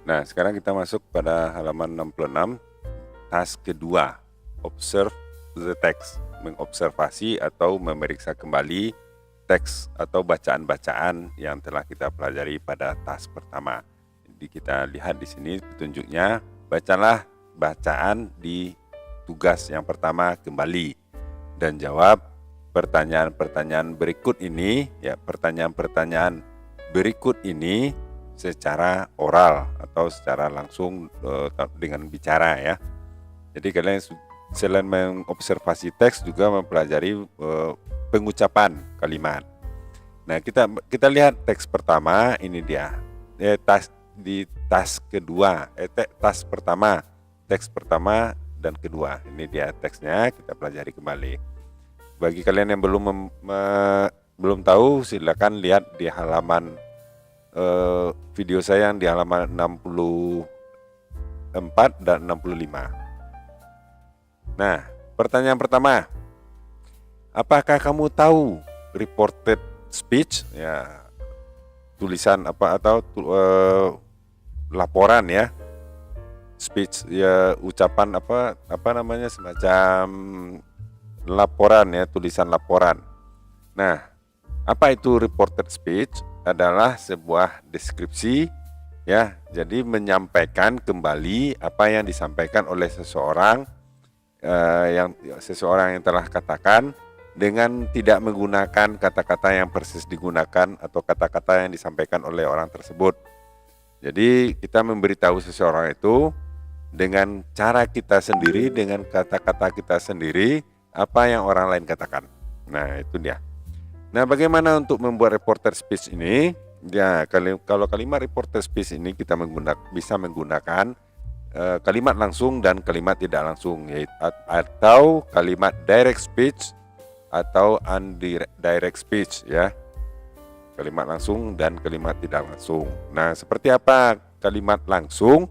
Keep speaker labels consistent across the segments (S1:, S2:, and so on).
S1: Nah, sekarang kita masuk pada halaman 66, task kedua, observe the text, mengobservasi atau memeriksa kembali teks atau bacaan-bacaan yang telah kita pelajari pada task pertama. Jadi kita lihat di sini petunjuknya, bacalah bacaan di tugas yang pertama kembali dan jawab pertanyaan-pertanyaan berikut ini, ya, pertanyaan-pertanyaan berikut ini secara oral atau secara langsung dengan bicara, ya. Jadi kalian selain mengobservasi teks juga mempelajari pengucapan kalimat. Nah, kita lihat teks pertama, ini dia. Task kedua, task pertama, teks pertama dan kedua. Ini dia teksnya, kita pelajari kembali. Bagi kalian yang belum tahu, silakan lihat di halaman video saya yang di halaman 64 dan 65. Nah, pertanyaan pertama, apakah kamu tahu reported speech, ya, tulisan apa atau laporan, ya, speech, ya, ucapan apa namanya, semacam laporan, ya, tulisan laporan. Nah, apa itu reported speech? Adalah sebuah deskripsi, ya, jadi menyampaikan kembali apa yang disampaikan oleh seseorang yang telah katakan dengan tidak menggunakan kata-kata yang persis digunakan atau kata-kata yang disampaikan oleh orang tersebut. Jadi kita memberitahu seseorang itu dengan cara kita sendiri, dengan kata-kata kita sendiri, apa yang orang lain katakan. Nah, itu dia. Nah, bagaimana untuk membuat reporter speech ini? Ya, kalau kalimat reporter speech ini kita bisa menggunakan kalimat langsung dan kalimat tidak langsung, atau kalimat direct speech atau indirect speech, ya. Kalimat langsung dan kalimat tidak langsung. Nah, seperti apa kalimat langsung?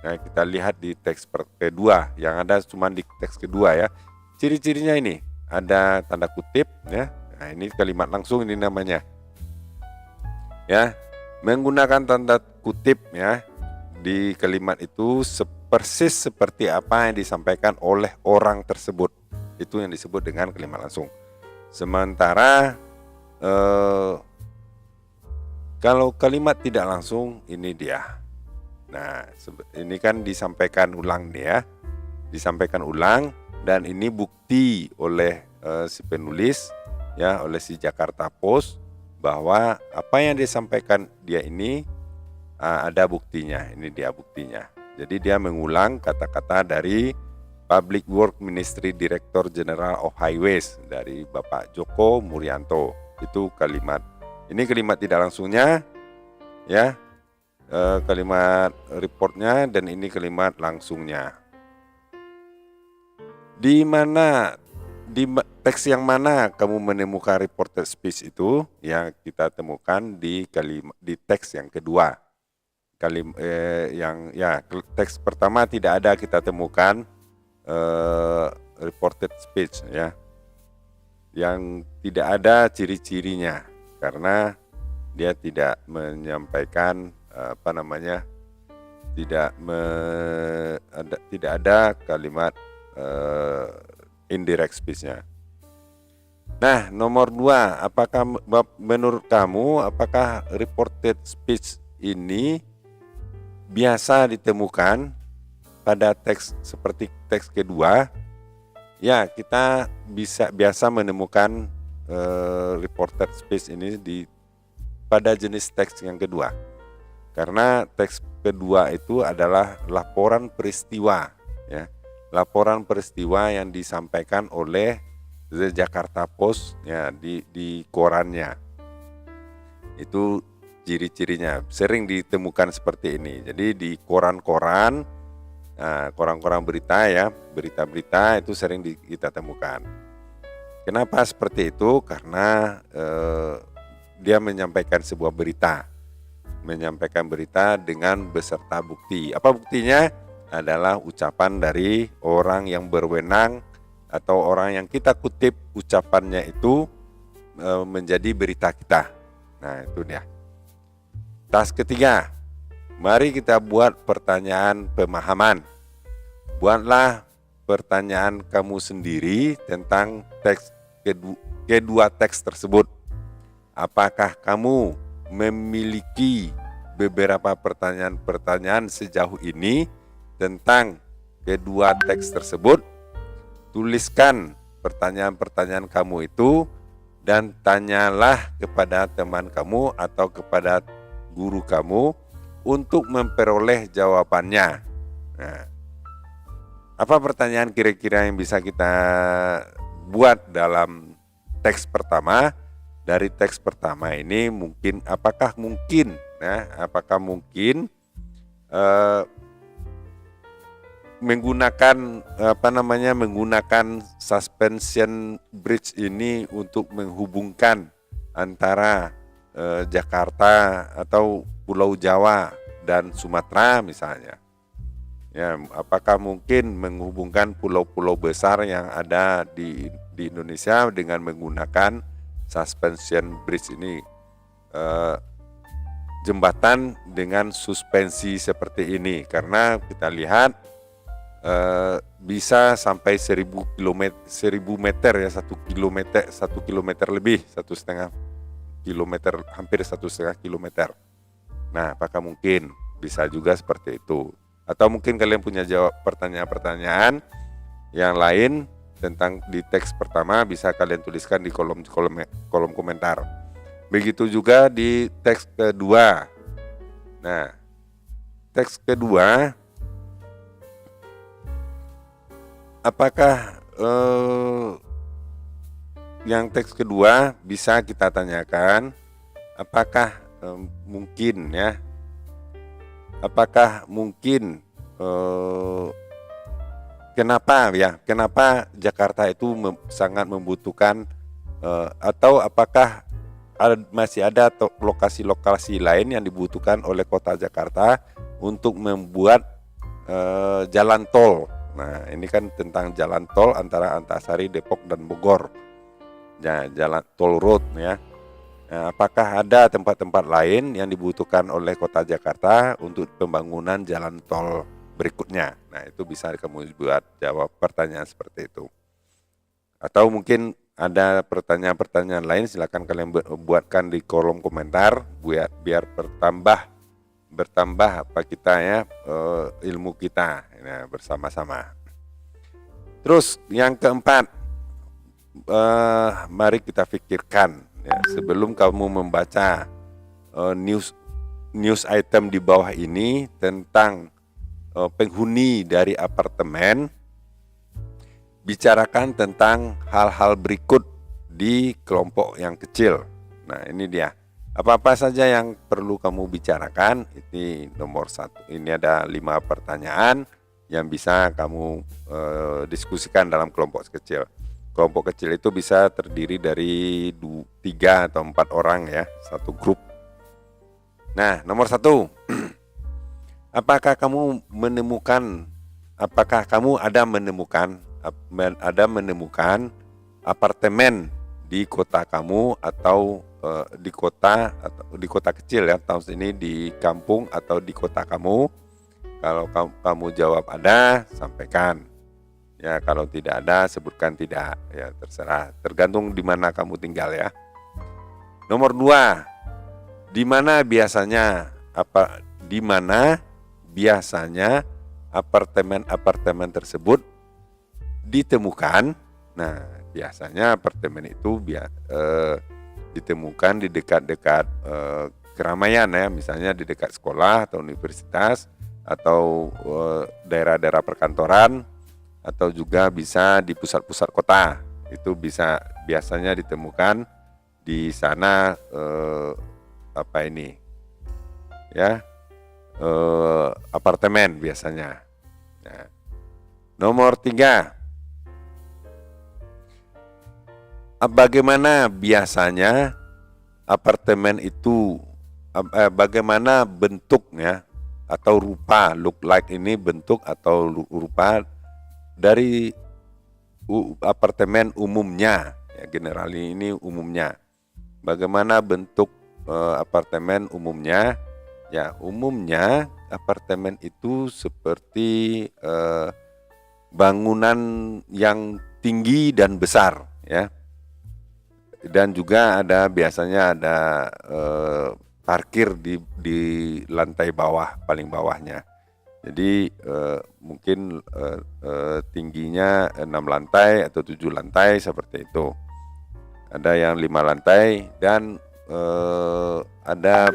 S1: Nah, kita lihat di teks kedua, yang ada cuma di teks kedua, ya. Ciri-cirinya ini ada tanda kutip, ya. Nah, ini kalimat langsung ini namanya, ya, menggunakan tanda kutip, ya, di kalimat itu persis seperti apa yang disampaikan oleh orang tersebut. Itu yang disebut dengan kalimat langsung. Sementara kalau kalimat tidak langsung, ini dia. Nah, ini kan disampaikan ulang nih, ya, disampaikan ulang, dan ini bukti oleh si penulis, ya, oleh si Jakarta Post, bahwa apa yang disampaikan dia ini ada buktinya. Ini dia buktinya. Jadi dia mengulang kata-kata dari Public Work Ministry Director General of Highways dari Bapak Joko Murianto. Itu kalimat. Ini kalimat tidak langsungnya, ya, kalimat reportnya, dan ini kalimat langsungnya. Di teks yang mana kamu menemukan reported speech itu? Yang kita temukan di teks yang kedua. Teks pertama tidak ada kita temukan reported speech, ya, yang tidak ada ciri-cirinya karena dia tidak menyampaikan tidak ada kalimat indirect speech-nya. Nah, nomor 2, apakah menurut kamu apakah reported speech ini biasa ditemukan pada teks seperti teks kedua? Ya, kita biasa menemukan reported speech ini pada jenis teks yang kedua. Karena teks kedua itu adalah laporan peristiwa, ya. Laporan peristiwa yang disampaikan oleh The Jakarta Post, ya, di korannya. Itu ciri-cirinya sering ditemukan seperti ini. Jadi di koran-koran, koran-koran berita, ya, berita-berita itu sering kita temukan. Kenapa seperti itu? Karena dia menyampaikan sebuah berita, dengan beserta bukti. Apa buktinya? Adalah ucapan dari orang yang berwenang atau orang yang kita kutip ucapannya itu menjadi berita kita. Nah, itu dia. Task ketiga, Mari kita buat pertanyaan pemahaman. Buatlah pertanyaan kamu sendiri tentang kedua teks tersebut. Apakah kamu memiliki beberapa pertanyaan-pertanyaan sejauh ini tentang kedua teks tersebut? Tuliskan pertanyaan-pertanyaan kamu itu dan tanyalah kepada teman kamu atau kepada guru kamu untuk memperoleh jawabannya. Nah, apa pertanyaan kira-kira yang bisa kita buat dalam teks pertama? Dari teks pertama ini apakah mungkin menggunakan suspension bridge ini untuk menghubungkan antara Jakarta atau Pulau Jawa dan Sumatera misalnya. Ya, apakah mungkin menghubungkan pulau-pulau besar yang ada di Indonesia dengan menggunakan suspension bridge ini, jembatan dengan suspensi seperti ini, karena kita lihat bisa sampai 1000 meter ya, 1 kilometer lebih, 1,5 kilometer, hampir 1,5 kilometer. Nah, apakah mungkin bisa juga seperti itu? Atau mungkin kalian punya jawab pertanyaan-pertanyaan yang lain tentang di teks pertama, bisa kalian tuliskan di kolom komentar. Begitu juga di teks kedua. Nah, teks kedua, apakah yang teks kedua bisa kita tanyakan, apakah mungkin kenapa Jakarta itu sangat membutuhkan, atau apakah masih ada lokasi-lokasi lain yang dibutuhkan oleh kota Jakarta untuk membuat jalan tol. Nah, ini kan tentang jalan tol antara Antasari, Depok, dan Bogor. Ya, jalan tol road ya. Nah, apakah ada tempat-tempat lain yang dibutuhkan oleh kota Jakarta untuk pembangunan jalan tol berikutnya? Nah, itu bisa kamu buat jawab pertanyaan seperti itu. Atau mungkin ada pertanyaan-pertanyaan lain, silakan kalian buatkan di kolom komentar biar bertambah ilmu kita bersama-sama. Terus yang keempat, mari kita pikirkan ya, sebelum kamu membaca news item di bawah ini tentang penghuni dari apartemen, bicarakan tentang hal-hal berikut di kelompok yang kecil. Nah, ini dia. Apa-apa saja yang perlu kamu bicarakan. Ini nomor 1. Ini ada 5 pertanyaan yang bisa kamu diskusikan dalam kelompok kecil. Kelompok kecil itu bisa terdiri dari 3 atau 4 orang ya, satu grup. Nah, nomor 1. Apakah kamu ada menemukan apartemen di kota kamu atau di kota kecil ya, tahun ini di kampung atau di kota kamu? Kalau kamu jawab ada, sampaikan. Ya, kalau tidak ada, sebutkan tidak. Ya, terserah, tergantung di mana kamu tinggal ya. Nomor 2, di mana biasanya apartemen tersebut ditemukan? Nah, biasanya apartemen itu ditemukan di dekat-dekat keramaian ya, misalnya di dekat sekolah atau universitas atau daerah-daerah perkantoran, atau juga bisa di pusat-pusat kota. Itu biasanya ditemukan di sana apartemen biasanya. Nah, nomor 3, bagaimana biasanya apartemen itu, bagaimana bentuknya atau rupa, look like ini bentuk atau rupa dari apartemen umumnya ya, generali ini umumnya. Bagaimana bentuk apartemen umumnya Ya, umumnya apartemen itu seperti bangunan yang tinggi dan besar, ya. Dan juga biasanya ada parkir di lantai bawah, paling bawahnya. Jadi mungkin tingginya 6 lantai atau 7 lantai seperti itu. Ada yang 5 lantai dan ada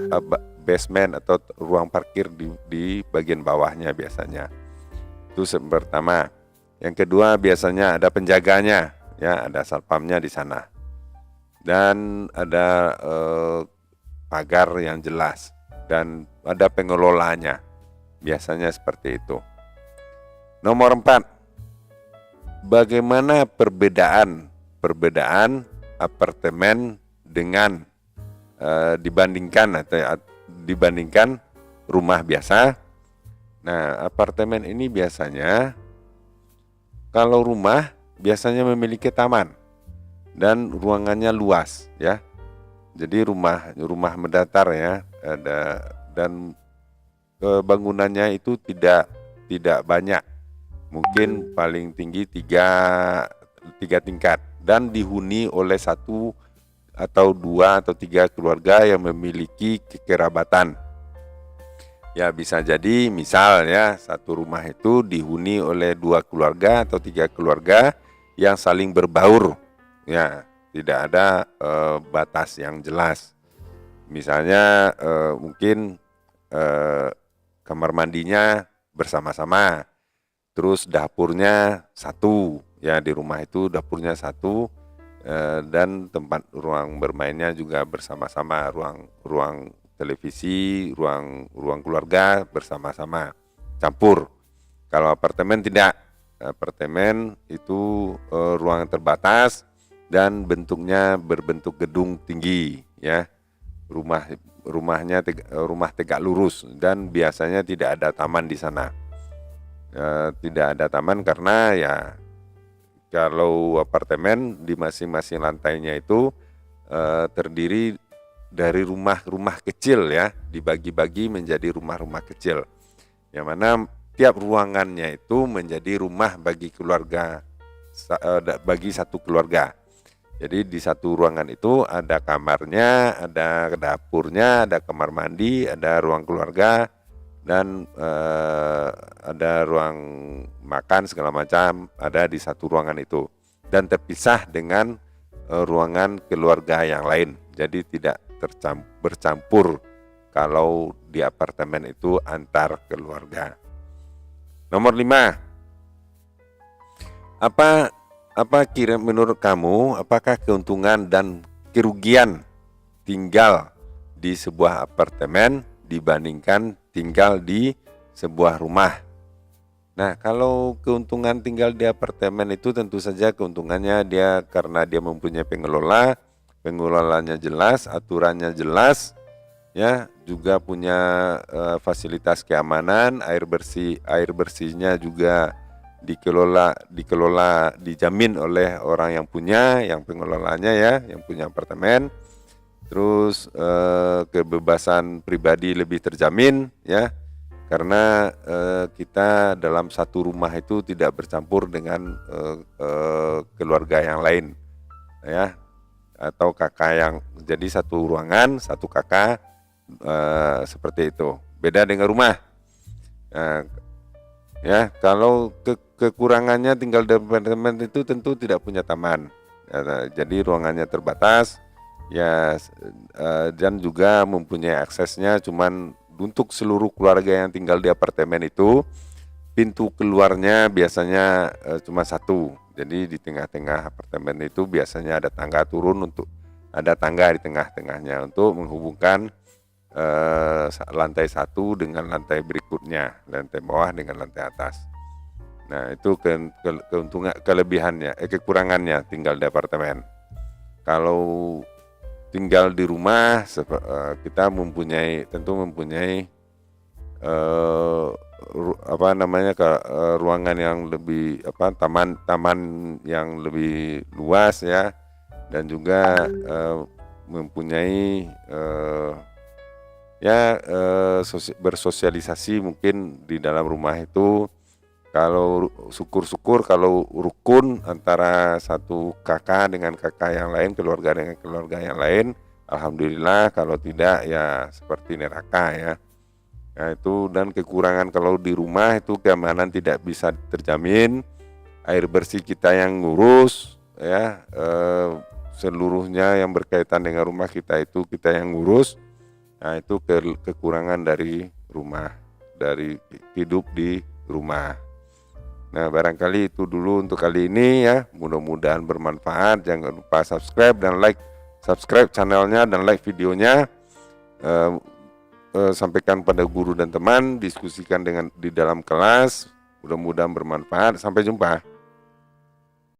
S1: basement atau ruang parkir di bagian bawahnya biasanya. Itu pertama. Yang kedua biasanya ada penjaganya, ya, ada satpamnya di sana. Dan ada pagar yang jelas dan ada pengelolanya. Biasanya seperti itu. Nomor 4. Bagaimana perbedaan apartemen dengan dibandingkan rumah biasa. Nah, apartemen ini biasanya, kalau rumah biasanya memiliki taman dan ruangannya luas, ya. Jadi rumah mendatar, ya, dan bangunannya itu tidak banyak, mungkin paling tinggi tiga tingkat dan dihuni oleh 1 atau 2 atau 3 keluarga yang memiliki kekerabatan. Ya, bisa jadi misal, ya, satu rumah itu dihuni oleh 2 keluarga atau 3 keluarga yang saling berbaur, ya, tidak ada batas yang jelas. Misalnya mungkin kamar mandinya bersama-sama, terus dapurnya 1, ya, di rumah itu dapurnya 1, dan tempat ruang bermainnya juga bersama-sama, ruang televisi, ruang keluarga bersama-sama, campur. Kalau apartemen tidak, apartemen itu ruang terbatas dan bentuknya berbentuk gedung tinggi, ya. Rumah tegak lurus dan biasanya tidak ada taman di sana. Tidak ada taman karena, ya, kalau apartemen di masing-masing lantainya itu terdiri dari rumah-rumah kecil, ya, dibagi-bagi menjadi rumah-rumah kecil, yang mana tiap ruangannya itu menjadi rumah bagi keluarga, bagi satu keluarga. Jadi di satu ruangan itu ada kamarnya, ada dapurnya, ada kamar mandi, ada ruang keluarga, dan ada ruang makan segala macam ada di satu ruangan itu, dan terpisah dengan ruangan keluarga yang lain. Jadi tidak bercampur kalau di apartemen itu antar keluarga. Nomor 5. Apa kira menurut kamu, apakah keuntungan dan kerugian tinggal di sebuah apartemen dibandingkan tinggal di sebuah rumah? Nah, kalau keuntungan tinggal di apartemen itu tentu saja keuntungannya karena dia mempunyai pengelolanya jelas, aturannya jelas, ya, juga punya fasilitas keamanan, air bersihnya juga dikelola dijamin oleh orang yang pengelolanya, ya, yang punya apartemen. Terus kebebasan pribadi lebih terjamin, ya, karena kita dalam satu rumah itu tidak bercampur dengan keluarga yang lain, ya, atau kakak yang jadi satu ruangan satu kakak, seperti itu. Beda dengan rumah. Ya, kalau kekurangannya tinggal di apartemen itu tentu tidak punya taman, jadi ruangannya terbatas, ya, dan juga mempunyai aksesnya cuman untuk seluruh keluarga yang tinggal di apartemen itu. Pintu keluarnya biasanya cuma 1. Jadi di tengah-tengah apartemen itu biasanya ada tangga di tengah-tengahnya untuk menghubungkan lantai 1 dengan lantai berikutnya, lantai bawah dengan lantai atas. Nah, itu keuntungan, kekurangannya tinggal di apartemen. Kalau tinggal di rumah, kita tentu mempunyai ruangan yang lebih taman yang lebih luas, ya, dan juga mempunyai ya bersosialisasi mungkin di dalam rumah itu. Kalau syukur-syukur kalau rukun antara satu kakak dengan kakak yang lain, keluarga dengan keluarga yang lain, alhamdulillah. Kalau tidak ya seperti neraka ya. Nah itu, dan kekurangan kalau di rumah itu keamanan tidak bisa terjamin, air bersih kita yang ngurus ya, seluruhnya yang berkaitan dengan rumah kita itu kita yang ngurus. Nah itu kekurangan dari rumah, dari hidup di rumah. Nah barangkali itu dulu untuk kali ini ya, mudah-mudahan bermanfaat. Jangan lupa subscribe channelnya dan like videonya. Sampaikan pada guru dan teman, diskusikan di dalam kelas, mudah-mudahan bermanfaat. Sampai jumpa.